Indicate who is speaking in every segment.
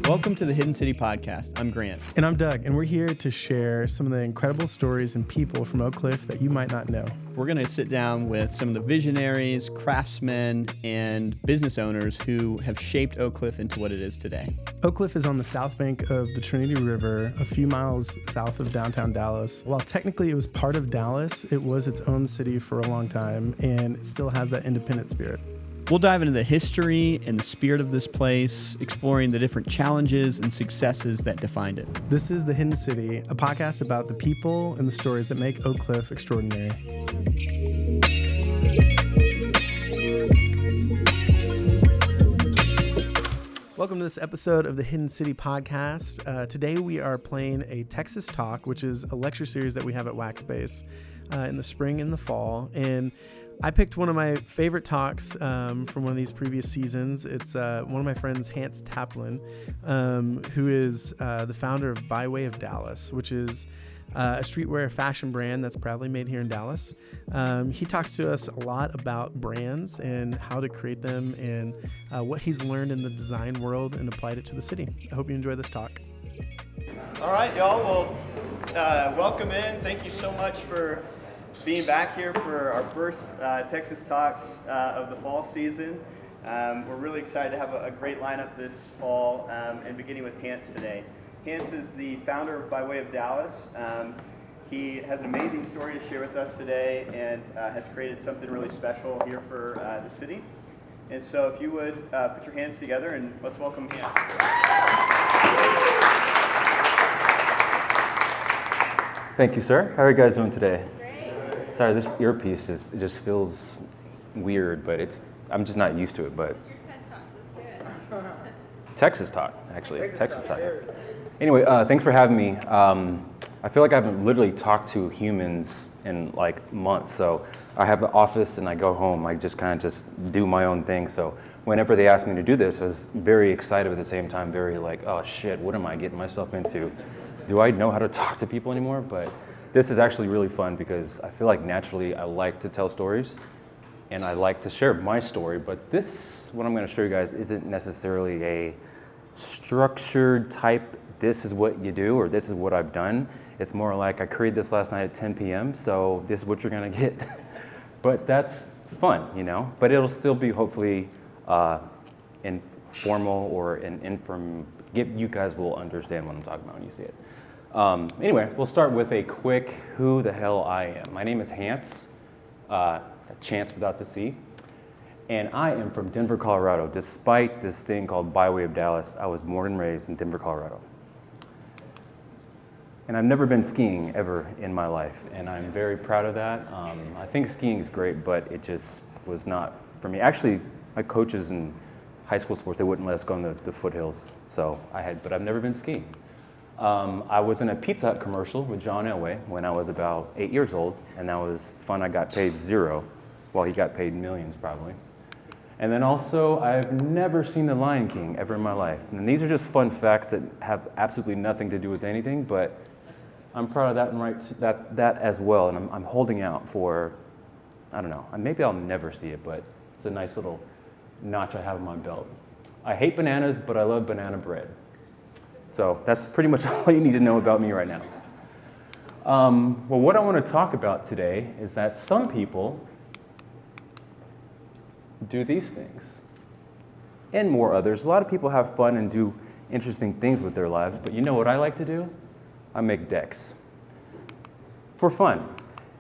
Speaker 1: Welcome to the Hidden City Podcast. I'm Grant.
Speaker 2: And I'm Doug, and we're here to share some of the incredible stories and people from Oak Cliff that you might not know.
Speaker 1: We're going to sit down with some of the visionaries, craftsmen, and business owners who have shaped Oak Cliff into what it is today.
Speaker 2: Oak Cliff is on the south bank of the Trinity River, a few miles south of downtown Dallas. While technically it was part of Dallas, it was its own city for a long time, and it still has that independent spirit.
Speaker 1: We'll dive into the history and the spirit of this place, exploring the different challenges and successes that defined it.
Speaker 2: This is The Hidden City, a podcast about the people and the stories that make Oak Cliff extraordinary. Welcome to this episode of the Hidden City Podcast. Today we are playing a Texas Talk, which is a lecture series that we have at Wax Space in the spring and the fall. And I picked one of my favorite talks from one of these previous seasons. It's one of my friends, Hance Taplin, who is the founder of By Way of Dallas, which is a streetwear fashion brand that's proudly made here in Dallas. He talks to us a lot about brands and how to create them and what he's learned in the design world and applied it to the city. I hope you enjoy this talk.
Speaker 1: All right, y'all. Well, welcome in. Thank you so much for being back here for our first Texas Talks of the fall season. We're really excited to have a great lineup this fall, and beginning with Hance today. Hance is the founder of By Way of Dallas. He has an amazing story to share with us today and has created something really special here for the city. And so if you would put your hands together and let's welcome Hance.
Speaker 3: Thank you, sir. How are you guys doing today? Sorry, this earpiece just feels weird, but I'm just not used to it. But
Speaker 4: It's your TED Talk. Let's do it.
Speaker 3: Texas Talk, actually. Texas Talk. Anyway, thanks for having me. I feel like I haven't literally talked to humans in like months. So I have an office and I go home. I just kind of just do my own thing. So whenever they asked me to do this, I was very excited at the same time, very like, oh shit, what am I getting myself into? Do I know how to talk to people anymore? But this is actually really fun because I feel like naturally I like to tell stories and I like to share my story, but this, what I'm going to show you guys, isn't necessarily a structured type, this is what you do or this is what I've done. It's more like I created this last night at 10 p.m., so this is what you're going to get. But that's fun, you know, but it'll still be hopefully informal or you guys will understand what I'm talking about when you see it. Anyway, we'll start with a quick who the hell I am. My name is Hance, a chance without the C, and I am from Denver, Colorado. Despite this thing called By Way of Dallas, I was born and raised in Denver, Colorado. And I've never been skiing ever in my life, and I'm very proud of that. I think skiing is great, but it just was not for me. Actually, my coaches in high school sports, they wouldn't let us go in the foothills, but I've never been skiing. I was in a Pizza Hut commercial with John Elway when I was about 8 years old, and that was fun. I got paid $0, while he got paid millions probably. And then also, I've never seen The Lion King ever in my life. And these are just fun facts that have absolutely nothing to do with anything, but I'm proud of that and that as well. And I'm holding out for, I don't know, maybe I'll never see it, but it's a nice little notch I have on my belt. I hate bananas, but I love banana bread. So that's pretty much all you need to know about me right now. Well, what I want to talk about today is that some people do these things and more others. A lot of people have fun and do interesting things with their lives, but you know what I like to do? I make decks for fun.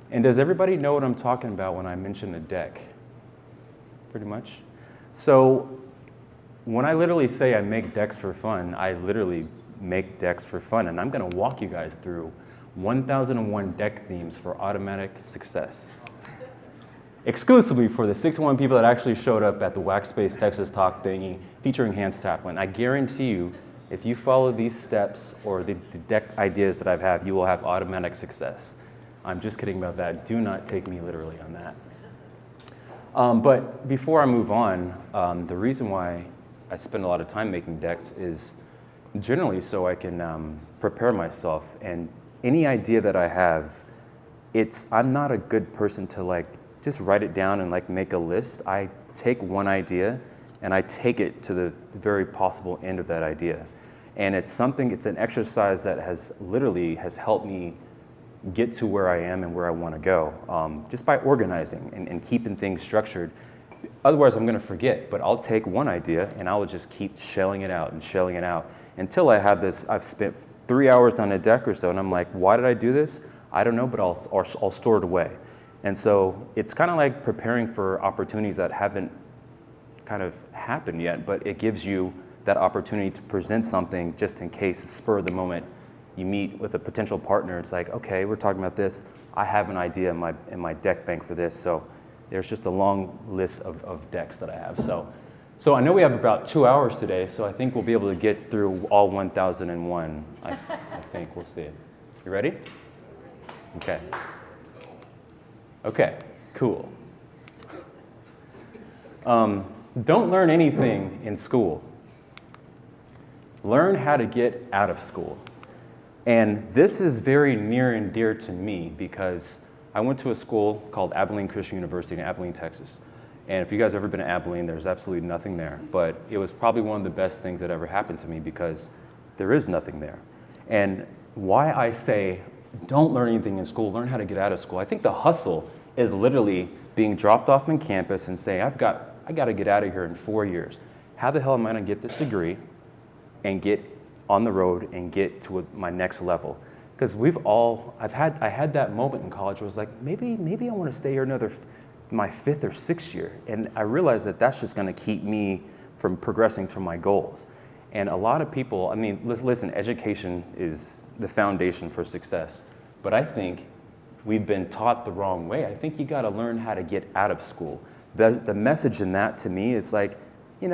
Speaker 3: And does everybody know what I'm talking about when I mention a deck? Pretty much. So when I literally say I make decks for fun, I literally make decks for fun, and I'm going to walk you guys through 1001 deck themes for automatic success. Exclusively for the 61 people that actually showed up at the Wax Space Texas Talk thingy featuring Hance Taplin. I guarantee you, if you follow these steps or the deck ideas that I've had, you will have automatic success. I'm just kidding about that. Do not take me literally on that. But before I move on, the reason why I spend a lot of time making decks is generally so I can prepare myself. And any idea that I have, I'm not a good person to like just write it down and like make a list. I take one idea and I take it to the very possible end of that idea. And it's an exercise that has helped me get to where I am and where I want to go, just by organizing and keeping things structured. Otherwise, I'm going to forget, but I'll take one idea and I will just keep shelling it out until I have this. I've spent 3 hours on a deck or so, and I'm like, why did I do this? I don't know, but I'll store it away. And so it's kind of like preparing for opportunities that haven't kind of happened yet, but it gives you that opportunity to present something just in case, spur of the moment, you meet with a potential partner. It's like, okay, we're talking about this. I have an idea in my deck bank for this. So there's just a long list of decks that I have. So I know we have about 2 hours today, so I think we'll be able to get through all 1001. I think we'll see. You ready? Okay. Okay, cool. Don't learn anything in school. Learn how to get out of school. And this is very near and dear to me because I went to a school called Abilene Christian University in Abilene, Texas. And if you guys have ever been to Abilene, there's absolutely nothing there. But it was probably one of the best things that ever happened to me because there is nothing there. And why I say don't learn anything in school, learn how to get out of school. I think the hustle is literally being dropped off on campus and saying, I got to get out of here in 4 years. How the hell am I going to get this degree and get on the road and get to my next level? Because I had that moment in college where I was like, maybe I want to stay here my 5th or 6th year. And I realized that that's just going to keep me from progressing to my goals. And a lot of people, I mean, listen, education is the foundation for success. But I think we've been taught the wrong way. I think you got to learn how to get out of school. The message in that to me is like,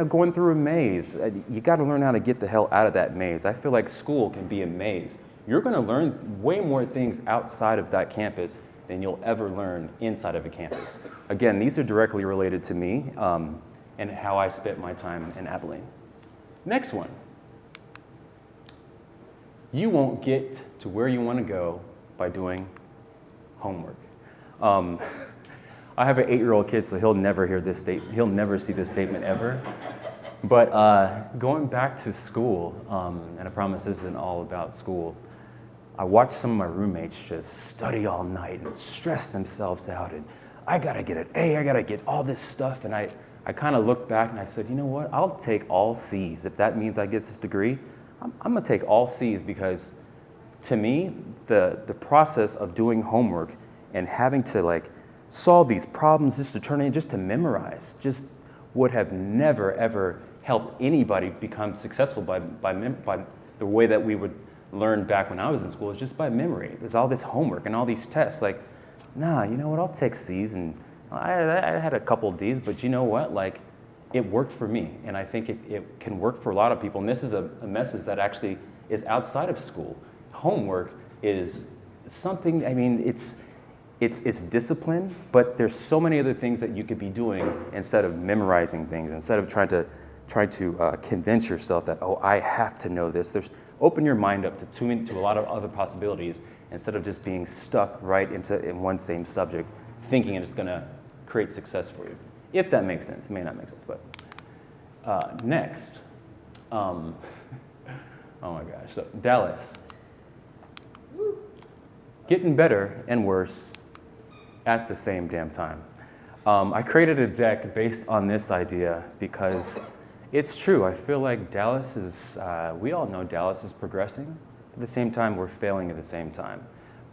Speaker 3: going through a maze. You got to learn how to get the hell out of that maze. I feel like school can be a maze. You're going to learn way more things outside of that campus than you'll ever learn inside of a campus. Again, these are directly related to me and how I spent my time in Abilene. Next one. You won't get to where you want to go by doing homework. I have an 8-year-old kid, so he'll never hear this statement. He'll never see this statement ever. But going back to school, and I promise this isn't all about school, I watched some of my roommates just study all night and stress themselves out. And I got to get an A, I got to get all this stuff. And I kind of looked back and I said, you know what? I'll take all C's. If that means I get this degree, I'm going to take all C's because to me, the process of doing homework and having to solve these problems just to memorize, just would have never ever helped anybody become successful by the way that we would learn back when I was in school, is just by memory. There's all this homework and all these tests. Nah, you know what? I'll take C's, and I had a couple of D's, but you know what? It worked for me, and I think it can work for a lot of people. And this is a message that actually is outside of school. Homework is something. I mean, it's discipline, but there's so many other things that you could be doing instead of memorizing things, instead of trying to convince yourself that, oh, I have to know this. Open your mind up to tune into a lot of other possibilities instead of just being stuck right in one same subject, thinking it's going to create success for you. If that makes sense. It may not make sense, but next. Oh my gosh. So Dallas. Getting better and worse at the same damn time. I created a deck based on this idea because it's true. I feel like Dallas is, we all know Dallas is progressing. At the same time, we're failing at the same time.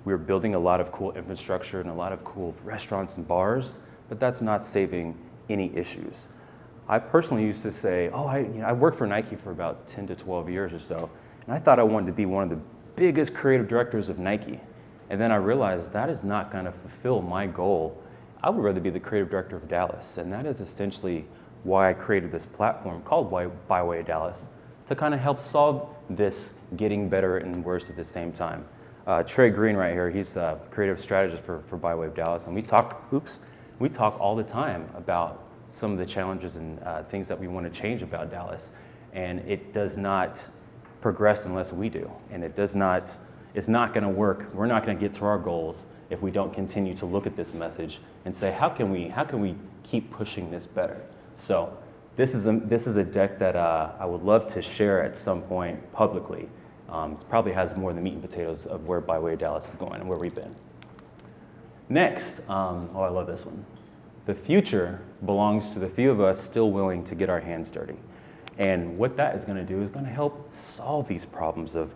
Speaker 3: We're building a lot of cool infrastructure and a lot of cool restaurants and bars, but that's not saving any issues. I personally used to say, I worked for Nike for about 10 to 12 years or so, and I thought I wanted to be one of the biggest creative directors of Nike. And then I realized that is not going to fulfill my goal. I would rather be the creative director of Dallas, and that is essentially why I created this platform called By Way of Dallas, to kind of help solve this getting better and worse at the same time. Trey Green right here, he's a creative strategist for By Way of Dallas, and we talk all the time about some of the challenges and things that we want to change about Dallas, and it does not progress unless we do, and it's not going to work. We're not going to get to our goals if we don't continue to look at this message and say, how can we keep pushing this better? So this is a deck that I would love to share at some point publicly. It probably has more of the meat and potatoes of where By Way of Dallas is going and where we've been. Next, oh, I love this one. The future belongs to the few of us still willing to get our hands dirty. And what that is going to do is going to help solve these problems of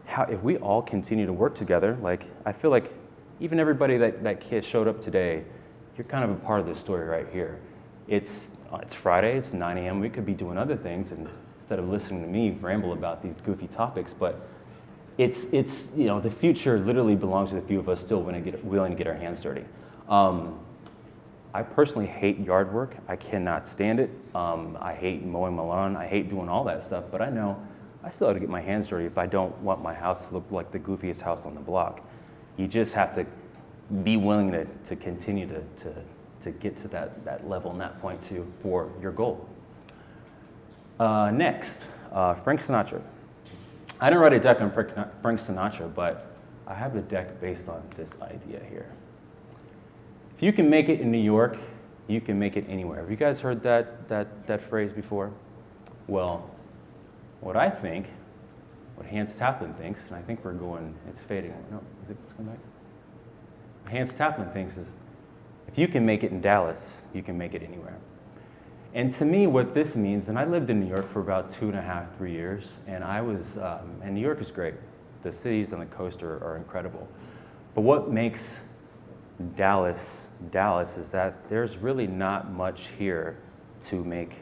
Speaker 3: how, if we all continue to work together, like I feel like even everybody that kid showed up today, you're kind of a part of this story right here. It's Friday, it's 9 a.m., we could be doing other things and instead of listening to me ramble about these goofy topics, but it's the future literally belongs to the few of us still willing to get our hands dirty. I personally hate yard work. I cannot stand it. I hate mowing my lawn. I hate doing all that stuff, but I know I still have to get my hands dirty if I don't want my house to look like the goofiest house on the block. You just have to be willing to continue to get to that level and that point for your goal. Next, Frank Sinatra. I didn't write a deck on Frank Sinatra, but I have a deck based on this idea here. If you can make it in New York, you can make it anywhere. Have you guys heard that phrase before? Well, what I think, what Hance Taplin thinks, and I think it's fading. No, is it coming back? What Hance Taplin thinks is, if you can make it in Dallas, you can make it anywhere. And to me, what this means, and I lived in New York for about 2.5, 3 years, and and New York is great. The cities on the coast are incredible. But what makes Dallas is that there's really not much here to make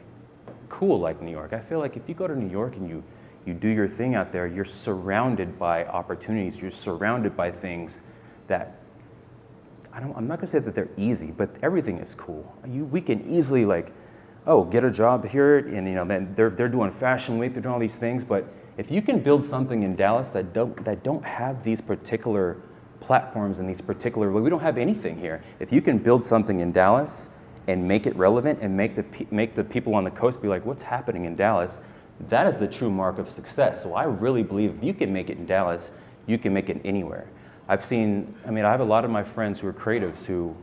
Speaker 3: cool like New York. I feel like if you go to New York and you do your thing out there, you're surrounded by opportunities, you're surrounded by things that, I'm not gonna say that they're easy, but everything is cool. We can easily get a job here, and then they're doing Fashion Week, they're doing all these things, but if you can build something in Dallas that don't have these particular platforms and we don't have anything here. If you can build something in Dallas and make it relevant and make the people on the coast be like, what's happening in Dallas? That is the true mark of success. So I really believe if you can make it in Dallas, you can make it anywhere. I have a lot of my friends who are creatives who,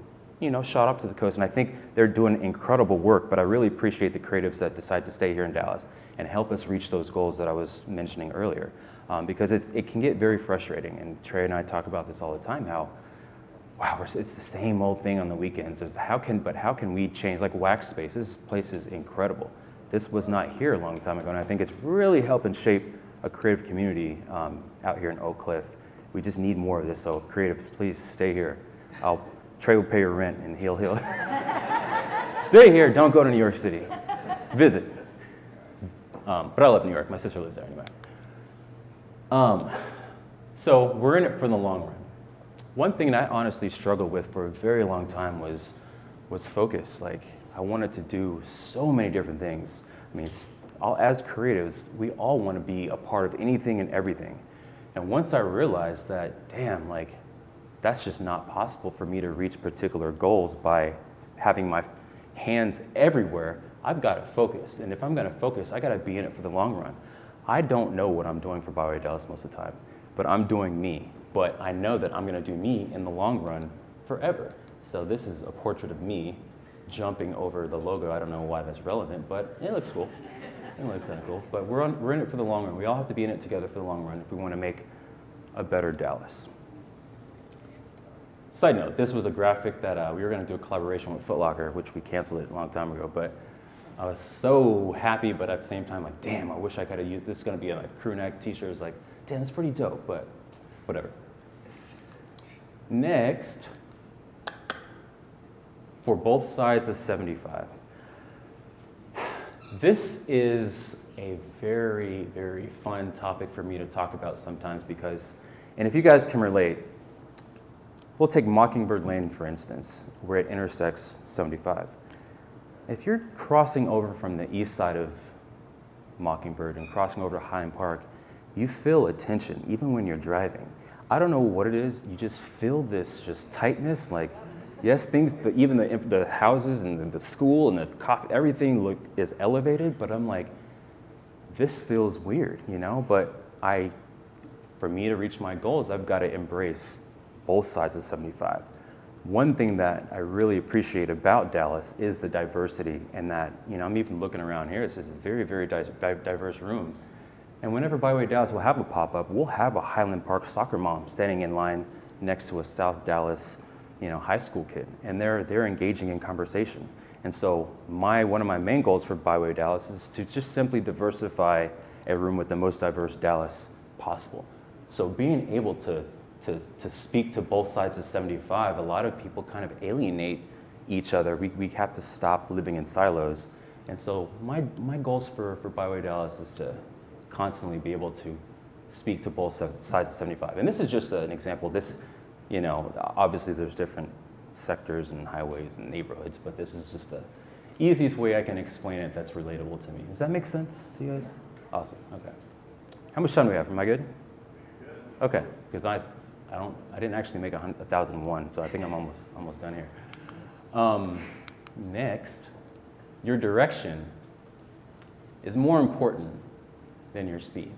Speaker 3: shot off to the coast, and I think they're doing incredible work, but I really appreciate the creatives that decide to stay here in Dallas and help us reach those goals that I was mentioning earlier. Because it can get very frustrating, and Trey and I talk about this all the time, how, it's the same old thing on the weekends. How can we change, like Wax Space, this place is incredible. This was not here a long time ago, and I think it's really helping shape a creative community out here in Oak Cliff. We just need more of this, so creatives, please stay here. Trey will pay your rent, and he'll stay here, don't go to New York City. Visit. But I love New York, my sister lives there anyway. So we're in it for the long run. One thing that I honestly struggled with for a very long time was focus. Like, I wanted to do so many different things. As creatives, we all want to be a part of anything and everything. And once I realized that, that's just not possible for me to reach particular goals by having my hands everywhere, I've got to focus. And if I'm going to focus, I got to be in it for the long run. I don't know what I'm doing for By Way of Dallas most of the time, but I'm doing me. But I know that I'm going to do me in the long run forever. So this is a portrait of me jumping over the logo. I don't know why that's relevant, but it looks cool. It looks kind of cool. But we're in it for the long run. We all have to be in it together for the long run if we want to make a better Dallas. Side note, this was a graphic that we were going to do a collaboration with Foot Locker, which we canceled it a long time ago, but I was so happy, but at the same time, damn, I wish I could have used this. Is going to be a crew neck t-shirt. It's damn, that's pretty dope, but whatever. Next, for both sides of 75. This is a very, very fun topic for me to talk about sometimes because, and if you guys can relate, we'll take Mockingbird Lane, for instance, where it intersects 75. If you're crossing over from the east side of Mockingbird and crossing over to Highland Park, you feel a tension, even when you're driving. I don't know what it is, you just feel this just tightness, yes, even the houses and the school and the coffee, everything is elevated, but I'm this feels weird, but for me to reach my goals, I've got to embrace both sides of 75. one thing that I really appreciate about Dallas is the diversity, and that, I'm even looking around here. This is a very, very diverse room. And whenever Byway Dallas will have a pop-up, we'll have a Highland Park soccer mom standing in line next to a South Dallas, high school kid, and they're engaging in conversation. And so one of my main goals for Byway Dallas is to just simply diversify a room with the most diverse Dallas possible. So being able to speak to both sides of 75, a lot of people kind of alienate each other. We have to stop living in silos. And so my goals for Byway Dallas is to constantly be able to speak to both sides of 75. And this is just an example. This, obviously there's different sectors and highways and neighborhoods, but this is just the easiest way I can explain it that's relatable to me. Does that make sense to you guys? Awesome, okay. How much time do we have? Am I good? Okay, because I didn't actually make 1,001, so I think I'm almost done here. Next, your direction is more important than your speed.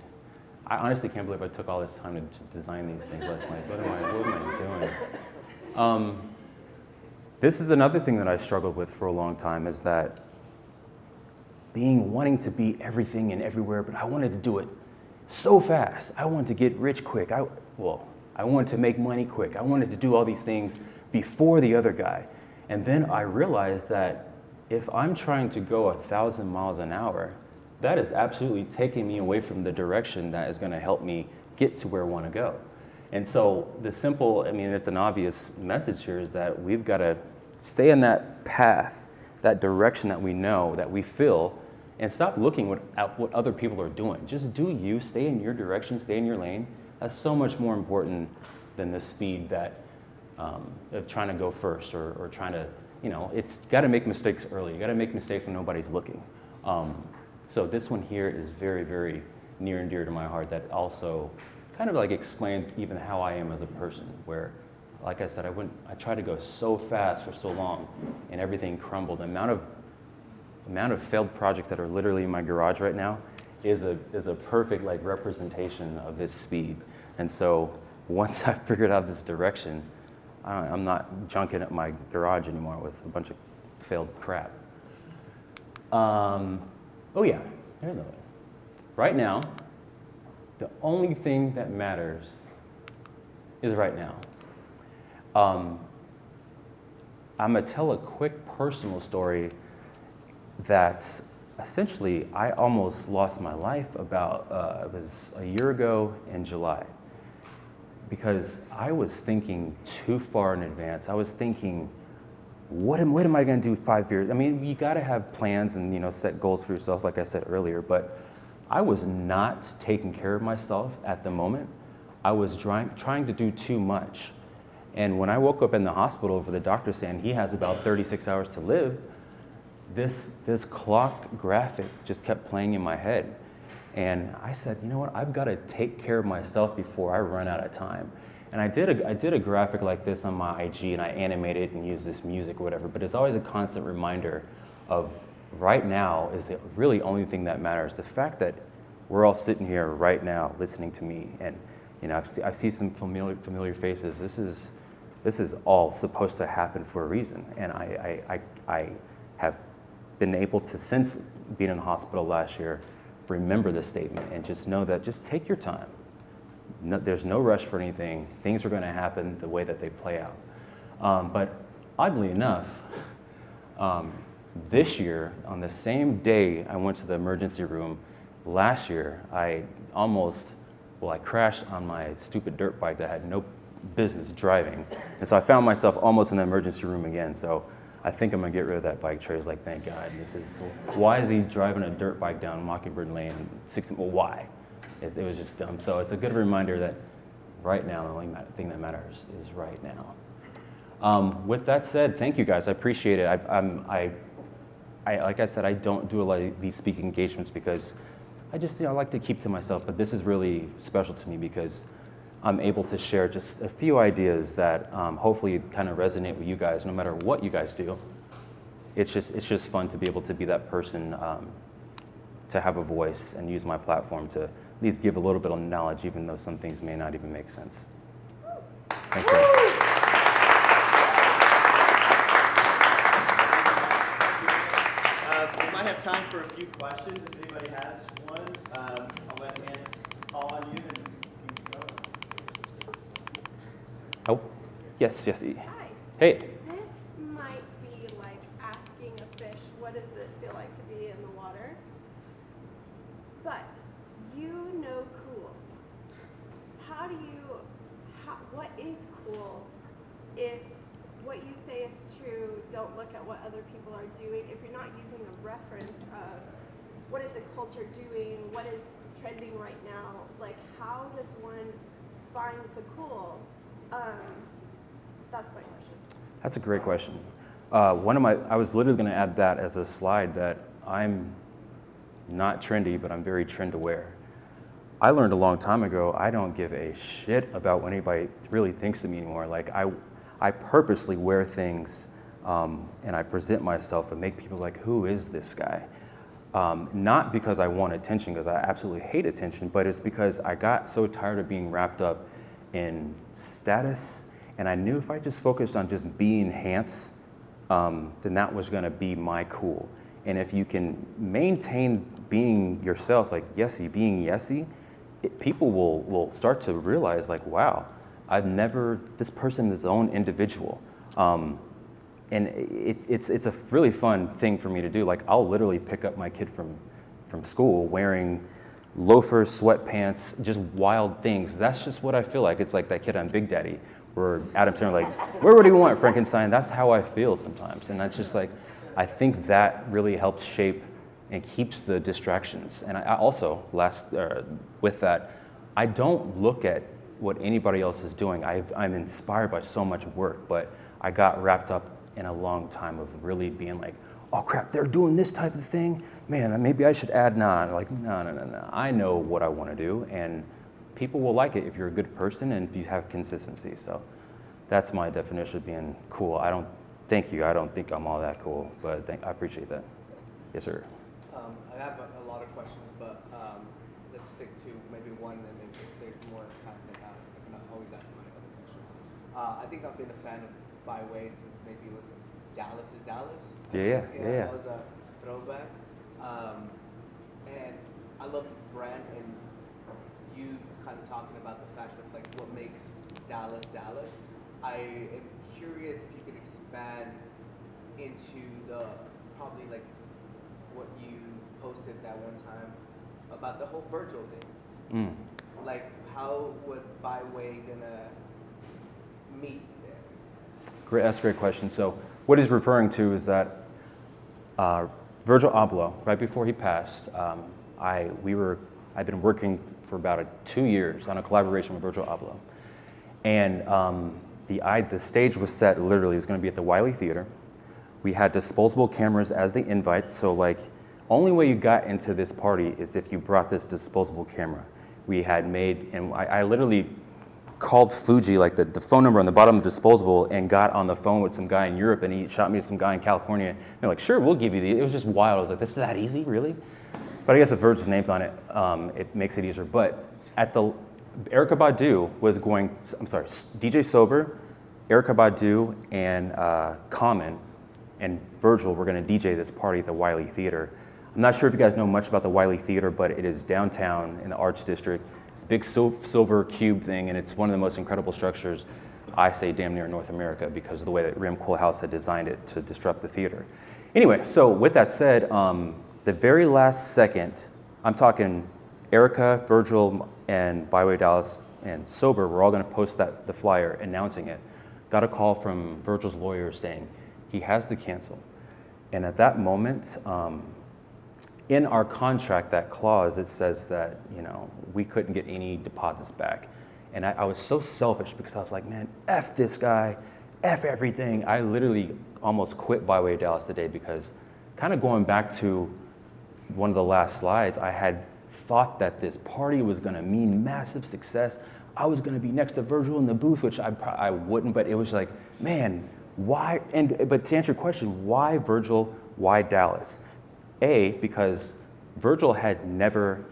Speaker 3: I honestly can't believe I took all this time to design these things last night. What am I doing? This is another thing that I struggled with for a long time, is that wanting to be everything and everywhere, but I wanted to do it so fast. I wanted to get rich quick. I wanted to make money quick. I wanted to do all these things before the other guy. And then I realized that if I'm trying to go 1,000 miles an hour, that is absolutely taking me away from the direction that is going to help me get to where I want to go. And so it's an obvious message here, is that we've got to stay in that path, that direction that we know, that we feel, and stop looking at what other people are doing. Just do you, stay in your direction, stay in your lane. That's so much more important than the speed that of trying to go first or trying to, it's got to make mistakes early. You got to make mistakes when nobody's looking. So this one here is very, very near and dear to my heart. That also kind of like explains even how I am as a person, where, like I said, I tried to go so fast for so long and everything crumbled. The amount of failed projects that are literally in my garage right now is a perfect representation of this speed. And so once I figured out this direction, I'm not junking up my garage anymore with a bunch of failed crap. Oh yeah, here's another one. Right now, the only thing that matters is right now. I'm gonna tell a quick personal story that essentially I almost lost my life about, it was a year ago in July, because I was thinking too far in advance. I was thinking, what am I gonna do 5 years? I mean, you gotta have plans and set goals for yourself, like I said earlier, but I was not taking care of myself at the moment. I was trying to do too much. And when I woke up in the hospital for the doctor saying he has about 36 hours to live, this clock graphic just kept playing in my head. And I said, you know what, I've got to take care of myself before I run out of time. And I did a graphic like this on my IG, and I animated and used this music or whatever, but it's always a constant reminder of right now is the really only thing that matters. The fact that we're all sitting here right now listening to me, and I see some familiar faces. This is all supposed to happen for a reason. And I have been able to, since being in the hospital last year, remember this statement and just know that just take your time. There's no rush for anything. Things are going to happen the way that they play out. But oddly enough, this year, on the same day I went to the emergency room, last year, I crashed on my stupid dirt bike that I had no business driving. And so I found myself almost in the emergency room again. So I think I'm gonna get rid of that bike. Trey's like, thank God. Why is he driving a dirt bike down Mockingbird Lane? Why? It was just dumb. So it's a good reminder that right now, the only thing that matters is right now. With that said, thank you guys. I appreciate it. I like I said, I don't do a lot of these speaking engagements because I like to keep to myself. But this is really special to me because I'm able to share just a few ideas that hopefully kind of resonate with you guys, no matter what you guys do. It's just fun to be able to be that person, to have a voice and use my platform to at least give a little bit of knowledge, even though some things may not even make sense. Thanks, guys.
Speaker 1: time for a few questions. If anybody has one, I'll let Hance call on you and you can go.
Speaker 3: Oh, yes.
Speaker 4: Hi.
Speaker 3: Hey.
Speaker 4: This might be like asking a fish, what does it feel like to be in the water? But you know cool. What is cool if what you say is true, don't look at what other people are doing, if you're not using a reference of what is the culture doing, what is trending right now, like how does one find the cool? That's my question.
Speaker 3: That's a great question. I was literally going to add that as a slide that I'm not trendy, but I'm very trend aware. I learned a long time ago, I don't give a shit about what anybody really thinks of me anymore. Like I purposely wear things and I present myself and make people like, who is this guy? Not because I want attention, because I absolutely hate attention, but it's because I got so tired of being wrapped up in status, and I knew if I just focused on just being Hance, then that was gonna be my cool. And if you can maintain being yourself, like Yessie, being Yessie, people will start to realize like, wow, this person is his own individual. And it's a really fun thing for me to do. Like I'll literally pick up my kid from school wearing loafers, sweatpants, just wild things. That's just what I feel like. It's like that kid on Big Daddy where Adam Sandler like, where would he want Frankenstein? That's how I feel sometimes. And that's just like, I think that really helps shape and keeps the distractions. And I also, with that, I don't look at what anybody else is doing. I'm inspired by so much work, but I got wrapped up in a long time of really being like, oh crap, they're doing this type of thing? Man, maybe I should add Like, no. I know what I want to do, and people will like it if you're a good person and if you have consistency. So that's my definition of being cool. Thank you. I don't think I'm all that cool, but I appreciate that. Yes, sir.
Speaker 5: I have a lot of questions, but let's stick to maybe one, and maybe if there's more time, then I can always ask my other questions. I think I've been a fan of Byway since maybe it was Dallas is Dallas.
Speaker 3: Yeah.
Speaker 5: That was a throwback. And I love the brand, and you kind of talking about the fact of like what makes Dallas Dallas. I am curious if you could expand into the probably like what you posted that one time about the whole Virgil thing. Like how was Byway gonna meet there?
Speaker 3: That's a great question. So what he's referring to is that Virgil Abloh, right before he passed, I've been working for about 2 years on a collaboration with Virgil Abloh. And the stage was set literally, it was going to be at the Wiley Theater. We had disposable cameras as the invites, so like, only way you got into this party is if you brought this disposable camera. We had made, and I literally called Fuji, like the phone number on the bottom of the disposable, and got on the phone with some guy in Europe, and he shot me to some guy in California. They're like, sure, we'll give you these. It was just wild. I was like, this is that easy, really? But I guess if Virgil's name's on it, it makes it easier. But at Erykah Badu was going, DJ Sober, Erykah Badu, and Common, and Virgil were going to DJ this party at the Wiley Theater. I'm not sure if you guys know much about the Wiley Theater, but it is downtown in the Arts District. It's a big silver cube thing, and it's one of the most incredible structures, I say damn near North America, because of the way that Rem Koolhaas had designed it to disrupt the theater. Anyway, so with that said, the very last second, I'm talking Erykah, Virgil, and Byway Dallas and Sober, we're all going to post the flyer announcing it. Got a call from Virgil's lawyer saying he has to cancel. And at that moment, in our contract, that clause, it says that, we couldn't get any deposits back. And I was so selfish because I was like, man, F this guy, F everything. I literally almost quit Byway Dallas today because kind of going back to one of the last slides, I had thought that this party was gonna mean massive success. I was gonna be next to Virgil in the booth, which I wouldn't, but it was like, man, why? But to answer your question, why Virgil, why Dallas? Because Virgil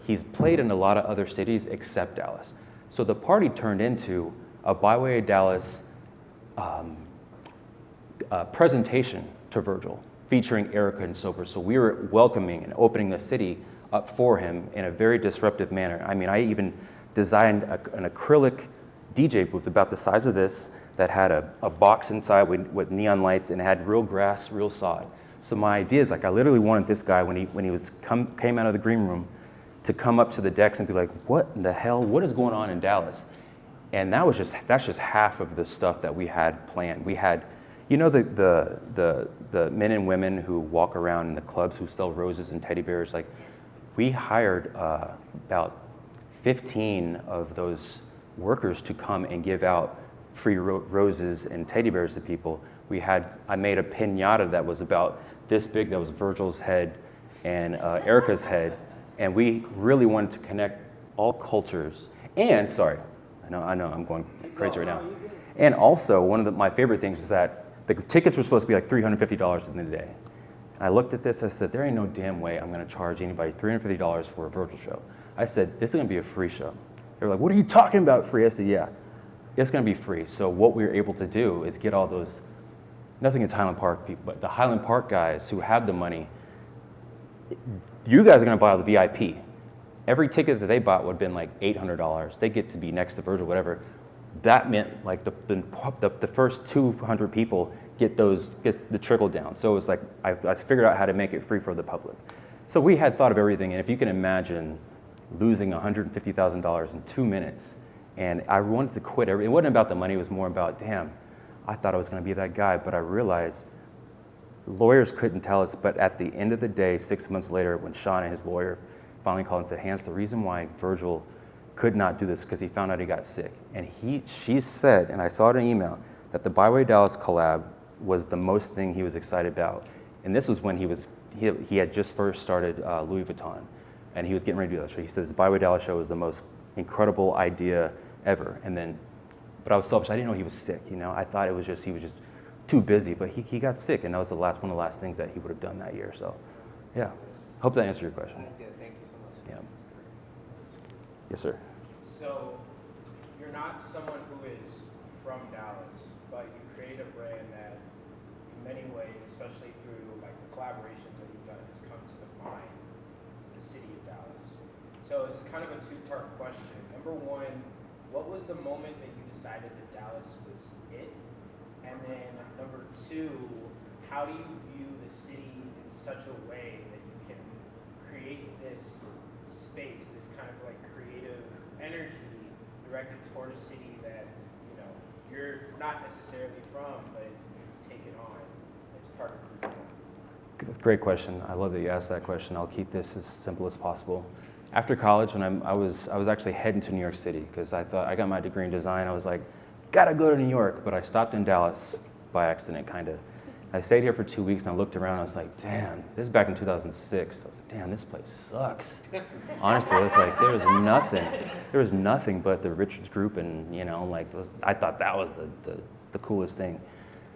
Speaker 3: he's played in a lot of other cities except Dallas. So the party turned into a Byway Dallas presentation to Virgil. featuring Erica and Sober. So we were welcoming and opening the city up for him in a very disruptive manner. I mean, I even designed an acrylic DJ booth about the size of this that had a box inside with neon lights and it had real grass, real sod. So my idea is like I literally wanted this guy when he came out of the green room to come up to the decks and be like, what in the hell? What is going on in Dallas? And that's just half of the stuff that we had planned. We had, you know, the men and women who walk around in the clubs who sell roses and teddy bears. Like, we hired about 15 of those workers to come and give out free roses and teddy bears to people. I made a piñata that was about this big. That was Virgil's head and Erica's head, and we really wanted to connect all cultures. And sorry, I know I'm going crazy right now. And also, one of my favorite things is that the tickets were supposed to be like $350 in the day. And I looked at this, I said, there ain't no damn way I'm gonna charge anybody $350 for a Virgil show. I said, this is gonna be a free show. They were like, what are you talking about free? I said, yeah, it's gonna be free. So what we were able to do is get all those, nothing against Highland Park people, but the Highland Park guys who have the money, you guys are gonna buy all the VIP. Every ticket that they bought would have been like $800. They get to be next to Virgil, whatever. That meant like the first 200 people get the trickle down. So it was like, I figured out how to make it free for the public. So we had thought of everything, and if you can imagine losing $150,000 in 2 minutes, and I wanted to quit everything. It wasn't about the money, it was more about, damn, I thought I was gonna be that guy, but I realized lawyers couldn't tell us, but at the end of the day, 6 months later, when Sean and his lawyer finally called and said, Hance, the reason why Virgil could not do this because he found out he got sick. And she said, and I saw it in an email, that the Byway Dallas collab was the most thing he was excited about. And this was when he had just first started Louis Vuitton, and he was getting ready to do that show. He said this Byway Dallas show was the most incredible idea ever. And then, but I was selfish. I didn't know he was sick. You know, I thought he was just too busy. But he got sick, and that was one of the last things that he would have done that year. So, yeah. Hope that answered your question.
Speaker 5: I did. Thank you so much.
Speaker 3: Yeah. Yes, sir.
Speaker 6: So, you're not someone who is from Dallas, but you create a brand that, in many ways, especially through like the collaborations that you've done, has come to define the city of Dallas. So it's kind of a two-part question. Number one, what was the moment that you decided that Dallas was it? And then number two, how do you view the city in such a way that you can create this space, this kind of like creative energy directed toward a city that, you know, you're not necessarily from, but you've taken on as part of who you are?
Speaker 3: Great question. I love that you asked that question. I'll keep this as simple as possible. After college, when I was actually heading to New York City because I thought I got my degree in design. I was like, gotta go to New York, but I stopped in Dallas by accident, kind of. I stayed here for 2 weeks and I looked around. I was like, damn, this is back in 2006. I was like, damn, this place sucks. Honestly, it was like there was nothing but the Richards Group, and you know, like I thought that was the coolest thing.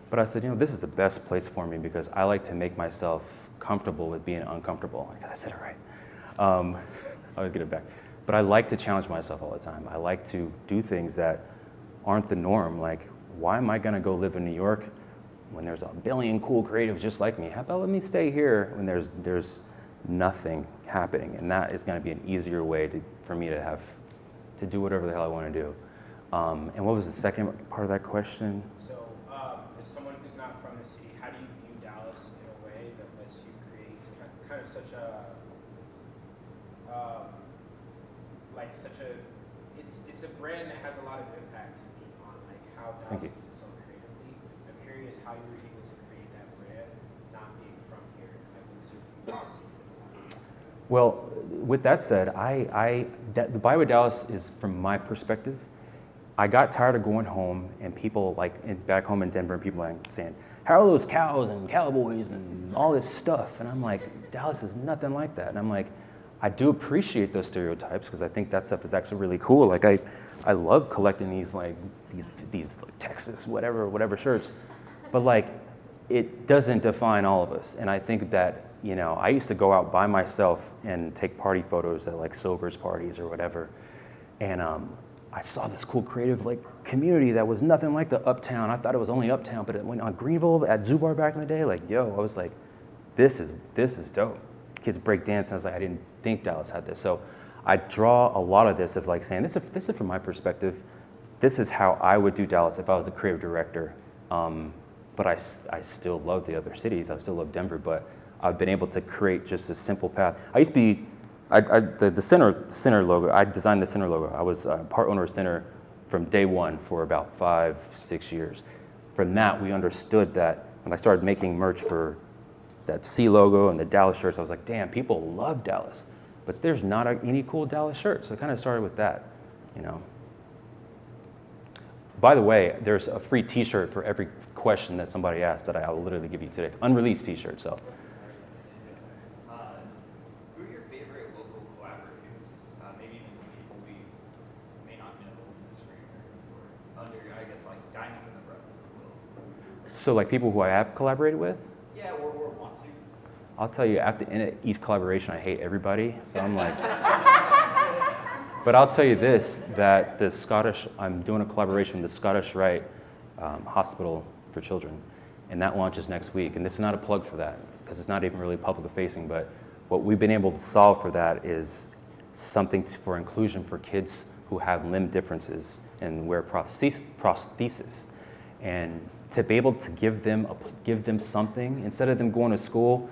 Speaker 3: But I said, you know, this is the best place for me because I like to make myself comfortable with being uncomfortable. I said it right. I always get it back. But I like to challenge myself all the time. I like to do things that aren't the norm. Like, why am I gonna go live in New York when there's a billion cool creatives just like me? How about let me stay here when there's nothing happening? And that is gonna be an easier way for me to do whatever the hell I wanna do. And what was the second part of that question?
Speaker 6: So, as someone who's not from the city, how do you view Dallas in a way that lets you create kind of such a it's a brand that has a lot of impact to me on like how Dallas moves itself creatively. I'm curious how you were able to create that brand, not being from here. Like, what was your view of the city?
Speaker 3: Well, with that said, the Byway Dallas is, from my perspective, I got tired of going home and people back home in Denver, and people like saying, how are those cows and cowboys and all this stuff? And I'm like, Dallas is nothing like that. And I'm like, I do appreciate those stereotypes because I think that stuff is actually really cool. Like I love collecting these Texas whatever shirts, but like it doesn't define all of us. And I think that, you know, I used to go out by myself and take party photos at like Sober's parties or whatever, and I saw this cool creative like community that was nothing like the Uptown. I thought it was only Uptown, but it went on Greenville at Zubar back in the day. Like, yo, I was like, this is dope. Kids break dance, and I was like, I didn't think Dallas had this. So I draw a lot of this of like saying, this is from my perspective. This is how I would do Dallas if I was a creative director. But I still love the other cities. I still love Denver, but I've been able to create just a simple path. I used to be, the center logo, I designed the center logo. I was part owner of center from day one for about 5-6 years. From that, we understood that when I started making merch for that C logo and the Dallas shirts, I was like, damn, people love Dallas, but there's not any cool Dallas shirts. So I kind of started with that, you know. By the way, there's a free t-shirt for every question that somebody asks that I will literally give you today. It's unreleased t-shirt, so.
Speaker 7: Who are your favorite local collaborators? Maybe even people we may not know in the screen or under, I guess, like diamonds in the rough, if you will.
Speaker 3: So like people who I have collaborated with?
Speaker 7: Yeah, or want to.
Speaker 3: I'll tell you, at the end of each collaboration, I hate everybody. So I'm like, but I'll tell you this, that I'm doing a collaboration with the Scottish Rite Hospital for Children, and that launches next week. And this is not a plug for that, because it's not even really public facing, but what we've been able to solve for that is something for inclusion for kids who have limb differences and wear prosthesis. And to be able to give them something, instead of them going to school,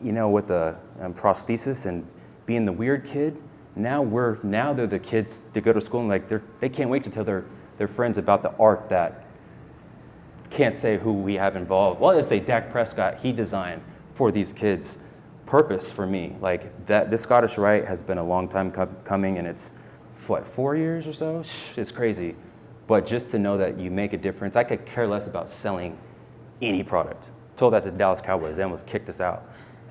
Speaker 3: you know, with a prosthesis and being the weird kid, now they're the kids that go to school and like they can't wait to tell their friends about the art that can't say who we have involved. Well, let's say Dak Prescott, he designed for these kids purpose for me. Like that, this Scottish Rite has been a long time coming, and it's what, 4 years or so? It's crazy. But just to know that you make a difference, I could care less about selling any product. Told that to the Dallas Cowboys, they almost kicked us out.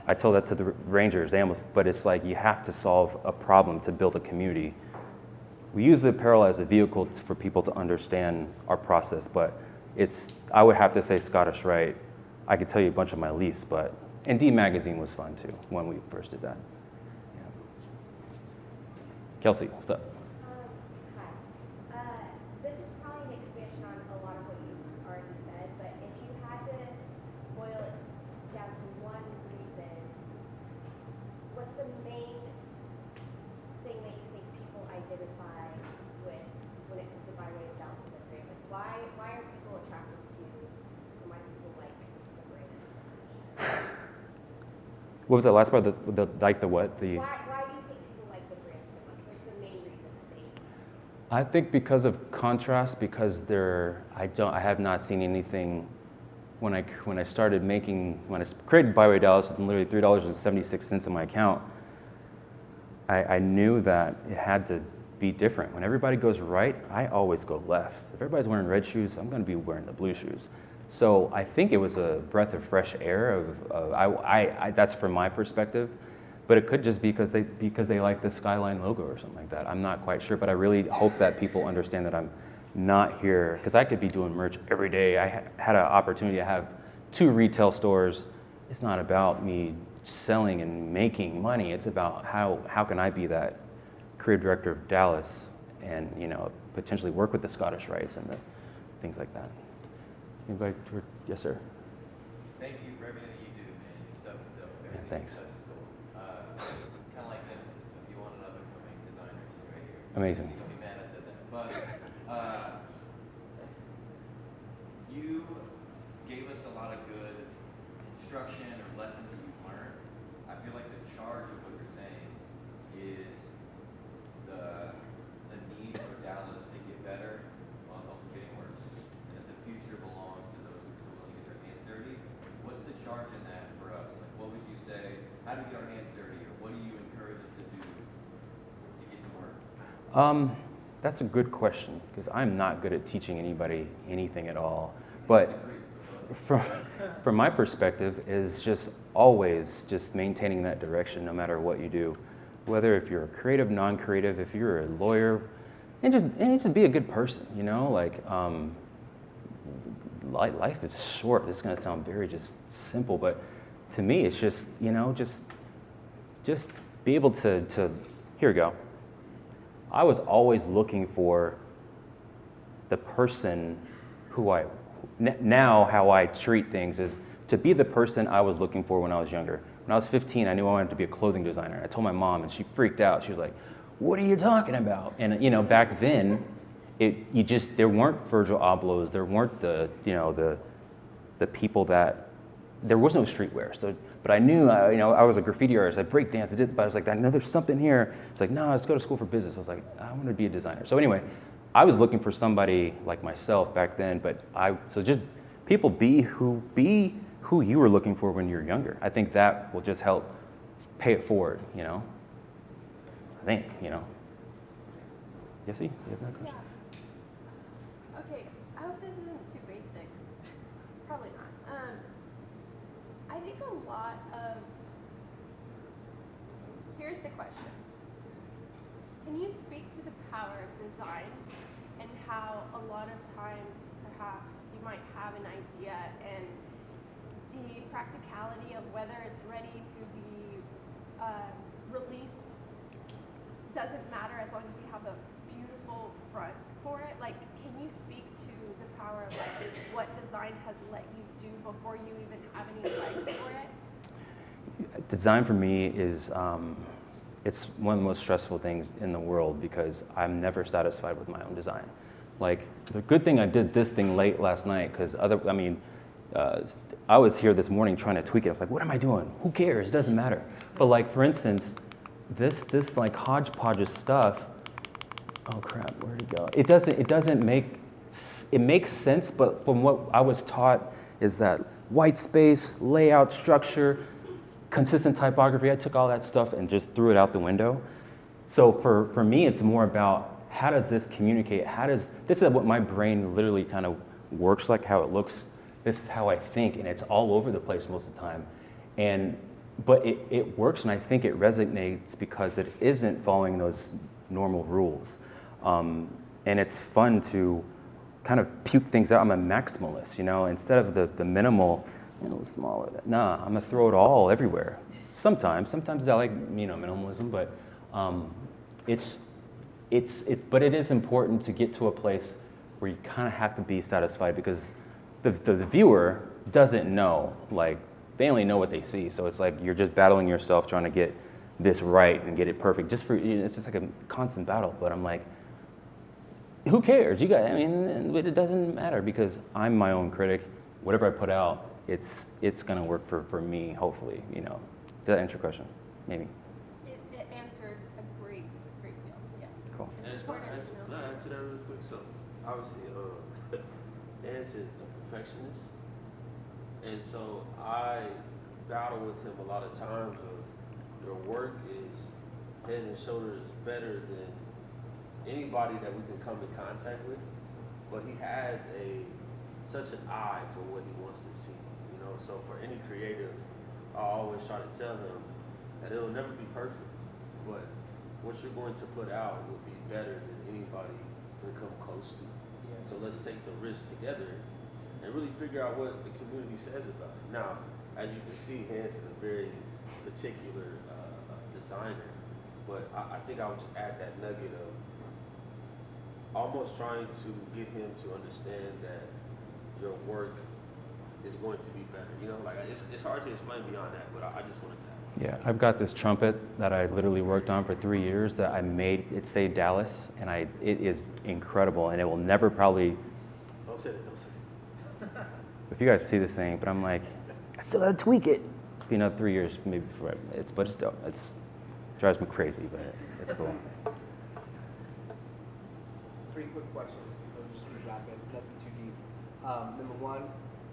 Speaker 3: I told that to the Rangers, but it's like you have to solve a problem to build a community. We use the apparel as a vehicle for people to understand our process, but I would have to say Scottish Rite. I could tell you a bunch of my least, and D Magazine was fun too when we first did that. Yeah. Kelsey, what's up?
Speaker 8: Hi. This is probably an expansion on a lot of what you've already said, but if you had to boil it down to one reason, what's the main thing that you think people identify with when it comes to By Way of Dallas as a brand? Like why are people attracted to, or why do people like the brand so much?
Speaker 3: What was that last part? Like the what?
Speaker 8: Why do you think people like the brand so much? What's the main reason that they?
Speaker 3: I think because of contrast, because I have not seen anything. When I created By Way Dallas with literally $3.76 in my account, I knew that it had to be different. When everybody goes right, I always go left. If everybody's wearing red shoes, I'm going to be wearing the blue shoes. So I think it was a breath of fresh air. That's from my perspective, but it could just be because they like the Skyline logo or something like that. I'm not quite sure, but I really hope that people understand that I'm not here because I could be doing merch every day. I had an opportunity to have 2 retail stores. It's not about me selling and making money. It's about how can I be that creative director of Dallas and potentially work with the Scottish Rites and the things like that. Anybody? Yes, sir.
Speaker 9: Thank you for everything that you do, man. Your stuff is dope.
Speaker 3: Yeah,
Speaker 9: Everything
Speaker 3: thanks.
Speaker 9: you touch is cool. Kind of like Genesis. So if you want an up-and-coming designer, she's right here.
Speaker 3: Amazing.
Speaker 9: Don't be mad I said that. But you gave us a lot of good instruction or lessons that you've learned. I feel like the charge of what you're saying is the need for Dallas to get better while it's also getting worse. And that the future belongs to those who are still willing to get their hands dirty. What's the charge in that for us? Like, what would you say? How do we get our hands dirty? Or what do you encourage us to do to get to work?
Speaker 3: That's a good question because I'm not good at teaching anybody anything at all. But from my perspective is just always just maintaining that direction no matter what you do. Whether if you're a creative, non-creative, if you're a lawyer, and just be a good person, life is short. It's going to sound very just simple, but to me, it's just just be able to. Here we go. I was always looking for the person who now how I treat things is to be the person I was looking for when I was younger. When I was 15, I knew I wanted to be a clothing designer. I told my mom, and she freaked out. She was like, "What are you talking about?" And you know, back then, there weren't Virgil Ablohs, there weren't the people that, there was no streetwear. So, but I knew, I was a graffiti artist. I break dance. But I was like, I know there's something here. It's like, no, let's go to school for business. I was like, I want to be a designer. So anyway, I was looking for somebody like myself back then. But so just people be who you were looking for when you were younger. I think that will just help pay it forward. I think. Yes, you have another question?
Speaker 4: Yeah. Okay, I hope this isn't too basic. Probably not. I think a lot of, here's the question. Can you speak to the power of design and how a lot of times perhaps you might have an idea and the practicality of whether it's ready to be released doesn't matter as long as you have a beautiful front for it? Like, can you speak to the power of like what design has let you do before you even have any legs for it?
Speaker 3: Design for me is, it's one of the most stressful things in the world because I'm never satisfied with my own design. Like, the good thing I did this thing late last night because I was here this morning trying to tweak it. I was like, what am I doing? Who cares? It doesn't matter. But like, for instance, this like hodgepodge of stuff, oh crap, where'd it go? It makes sense, but from what I was taught is that white space, layout, structure, consistent typography, I took all that stuff and just threw it out the window. So for me, it's more about how does this communicate? This is what my brain literally kind of works like, how it looks. This is how I think, and it's all over the place most of the time. But it works, and I think it resonates because it isn't following those normal rules. And it's fun to kind of puke things out. I'm a maximalist, instead of the minimal, smaller. Nah, I'm gonna throw it all everywhere. Sometimes I like minimalism, but but it is important to get to a place where you kind of have to be satisfied because the viewer doesn't know, like they only know what they see. So it's like you're just battling yourself trying to get this right and get it perfect. It's just like a constant battle. But I'm like, who cares? It doesn't matter because I'm my own critic. Whatever I put out, it's gonna work for me, hopefully. Did that answer your question? Maybe.
Speaker 4: It answered a great deal. Yes.
Speaker 3: Cool.
Speaker 4: It's important to know.
Speaker 10: Can I answer that really quick? So obviously, Hance is a perfectionist, and so I battle with him a lot of times of your work is head and shoulders better than anybody that we can come in contact with, but he has such an eye for what he wants to see, So for any creative, I always try to tell him that it'll never be perfect, but what you're going to put out will be better than anybody can come close to. Yeah. So let's take the risk together and really figure out what the community says about it. Now, as you can see, Hance is a very particular designer, but I think I would just add that nugget of almost trying to get him to understand that your work is going to be better. It's hard to explain beyond that, but I just wanted to add.
Speaker 3: Yeah, I've got this trumpet that I literally worked on for 3 years that I made it say Dallas, and it is incredible, and it will never probably.
Speaker 10: Don't say it.
Speaker 3: If you guys see this thing, but I'm like, I still gotta tweak it. 3 years maybe before but it's dope. It drives me crazy, but it's cool.
Speaker 5: 3 quick questions. We'll just be rapid, nothing too deep. Number 1,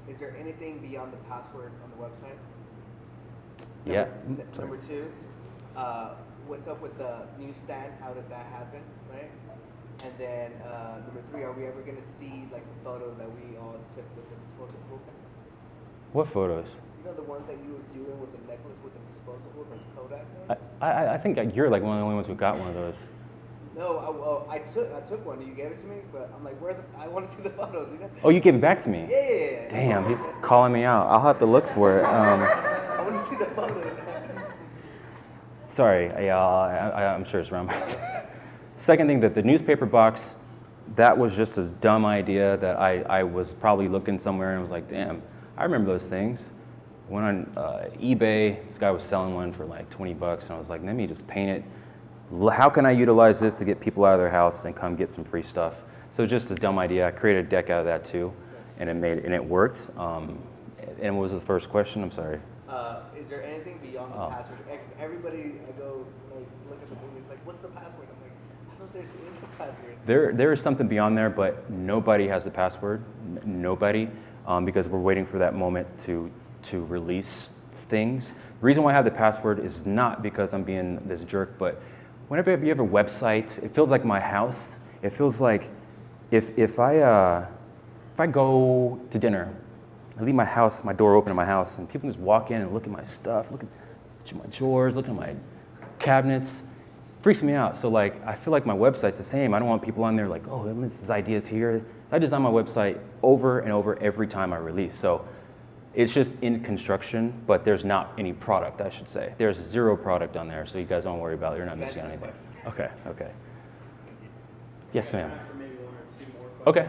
Speaker 5: is there anything beyond the password on the website?
Speaker 3: Yeah.
Speaker 5: Number 2, what's up with the newsstand? How did that happen, right? And then number 3, are we ever going to see like the photos that we all took with the disposable?
Speaker 3: What photos?
Speaker 5: The ones that you were doing with the necklace with the disposable, the Kodak ones?
Speaker 3: I think you're like one of the only ones who got one of those.
Speaker 5: No, I took one. You gave it to me, but I'm like, I want to see the photos.
Speaker 3: Oh, you gave it back to me?
Speaker 5: Yeah.
Speaker 3: Damn, he's calling me out. I'll have to look for it.
Speaker 5: I want to see the photos.
Speaker 3: Sorry, I'm sure it's wrong. Second thing, that the newspaper box, that was just a dumb idea that I was probably looking somewhere and was like, damn, I remember those things. Went on eBay. This guy was selling one for like $20, and I was like, let me just paint it. How can I utilize this to get people out of their house and come get some free stuff? So just a dumb idea. I created a deck out of that too, and it worked. And what was the first question? I'm sorry.
Speaker 5: Is there anything beyond the password? 'Cause everybody, I go like look at the thing. It's like, what's the password? I'm like, I don't know if there is a password.
Speaker 3: There is something beyond there, but nobody has the password. Nobody, because we're waiting for that moment to release things. The reason why I have the password is not because I'm being this jerk, but whenever you have a website, it feels like my house. It feels like if I go to dinner, I leave my house, my door open in my house, and people just walk in and look at my stuff, look at my drawers, look at my cabinets. It freaks me out. So like, I feel like my website's the same. I don't want people on there like, oh, this idea's here. So I design my website over and over every time I release. So it's just in construction, but there's not any product, I should say. There's 0 product on there, so you guys don't worry about it. You're not missing out anything. Okay. Yes, ma'am. Okay,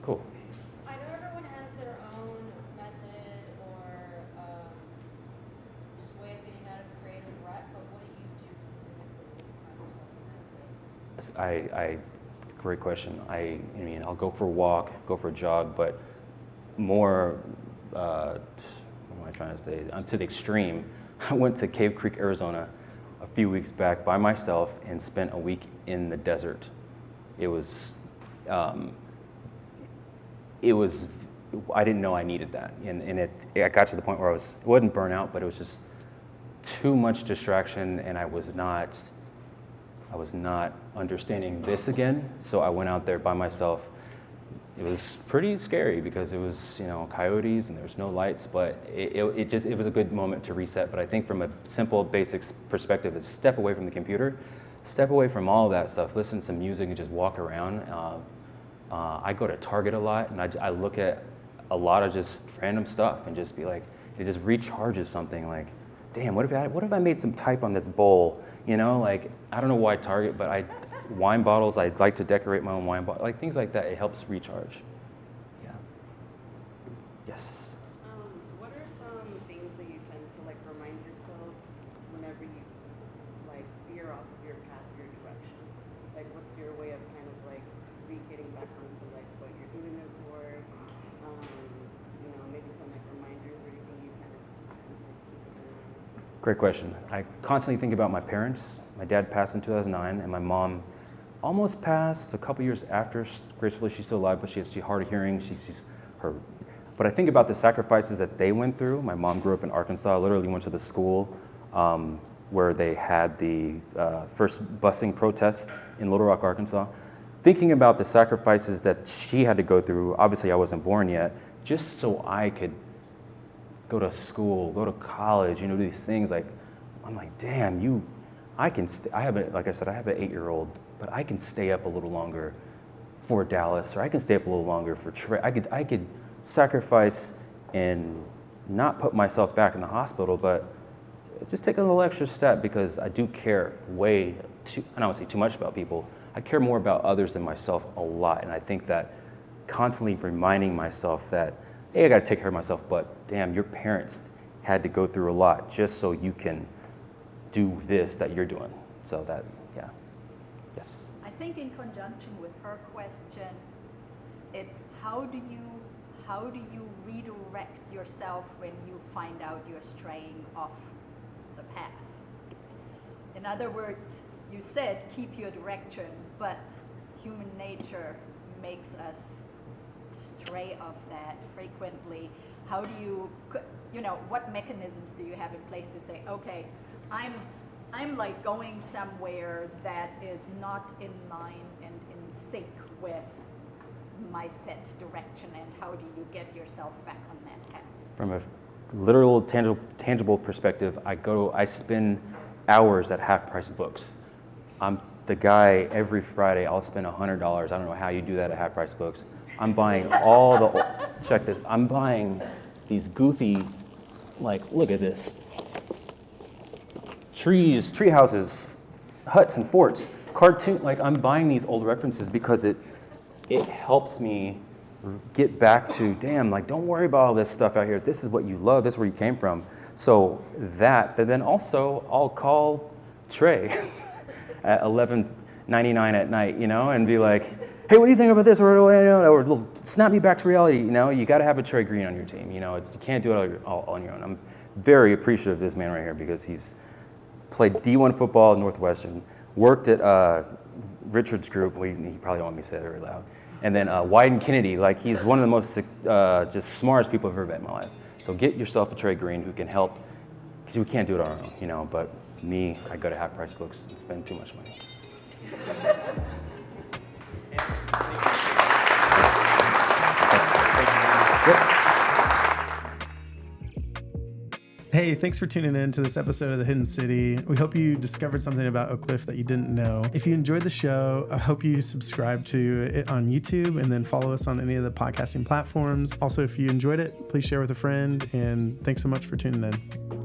Speaker 3: cool.
Speaker 11: I know everyone has their own method or just way of getting out of a creative rut, but what do you do specifically to find yourself in that space?
Speaker 3: Great question. I mean, I'll go for a walk, go for a jog, but more, what am I trying to say? To the extreme. I went to Cave Creek, Arizona a few weeks back by myself and spent a week in the desert. It was, I didn't know I needed that. And I got to the point where it wasn't burnout, but it was just too much distraction, and I was not understanding this again. So I went out there by myself. It was pretty scary because it was, coyotes and there was no lights, but it was a good moment to reset. But I think from a simple basics perspective is step away from the computer, step away from all of that stuff, listen to some music and just walk around. I go to Target a lot, and I look at a lot of just random stuff and just be like, it just recharges something. Like, damn, what if I made some type on this bowl? Like, I don't know why Target, but wine bottles, I'd like to decorate my own wine bottle, like things like that. It helps recharge. Yeah. Yes.
Speaker 12: What are some things that you tend to remind yourself whenever you veer off of your path, your direction? What's your way of kind of getting back onto what you're doing it for? Maybe some reminders or anything you kind of tend to keep in mind.
Speaker 3: Great question. I constantly think about my parents. My dad passed in 2009, and my mom almost passed a couple years after. Gracefully, she's still alive, but she has hard of hearing. But I think about the sacrifices that they went through. My mom grew up in Arkansas. Literally went to the school where they had the first busing protests in Little Rock, Arkansas. Thinking about the sacrifices that she had to go through. Obviously, I wasn't born yet. Just so I could go to school, go to college, do these things. I'm like, damn, I have an 8-year-old, but I can stay up a little longer for Dallas, or I can stay up a little longer for Trey. I could sacrifice and not put myself back in the hospital, but just take a little extra step because I do care I don't want to say too much about people. I care more about others than myself a lot, and I think that constantly reminding myself that, hey, I got to take care of myself, but damn, your parents had to go through a lot just so you can do this that you're doing. So that, yeah. Yes.
Speaker 13: I think in conjunction with her question, it's how do you redirect yourself when you find out you're straying off the path? In other words, you said keep your direction, but human nature makes us stray off that frequently. How do you, what mechanisms do you have in place to say, okay, I'm going somewhere that is not in line and in sync with my set direction, and how do you get yourself back on that path?
Speaker 3: From a literal, tangible perspective, I spend hours at half-price books. I'm the guy every Friday. I'll spend $100. I don't know how you do that at half-price books. I'm buying check this. I'm buying these goofy, look at this. Trees, tree houses, huts and forts, cartoon. I'm buying these old references because it helps me get back to, damn, like, don't worry about all this stuff out here. This is what you love. This is where you came from. So that, but then also I'll call Trey at 11:99 at night, you know, and be like, hey, what do you think about this? Or snap me back to reality, you know. You got to have a Trey Green on your team, you know. You can't do it all on your own. I'm very appreciative of this man right here because he's played D1 football at Northwestern, worked at Richard's group. He probably don't want me to say that very loud. And then Wyden Kennedy, like he's one of the most just smartest people I've ever met in my life. So get yourself a Trey Green who can help, because we can't do it on our own, you know. But me, I go to Half Price Books and spend too much money.
Speaker 2: Hey, thanks for tuning in to this episode of The Hidden City. We hope you discovered something about Oak Cliff that you didn't know. If you enjoyed the show, I hope you subscribe to it on YouTube and then follow us on any of the podcasting platforms. Also, if you enjoyed it, please share with a friend, and thanks so much for tuning in.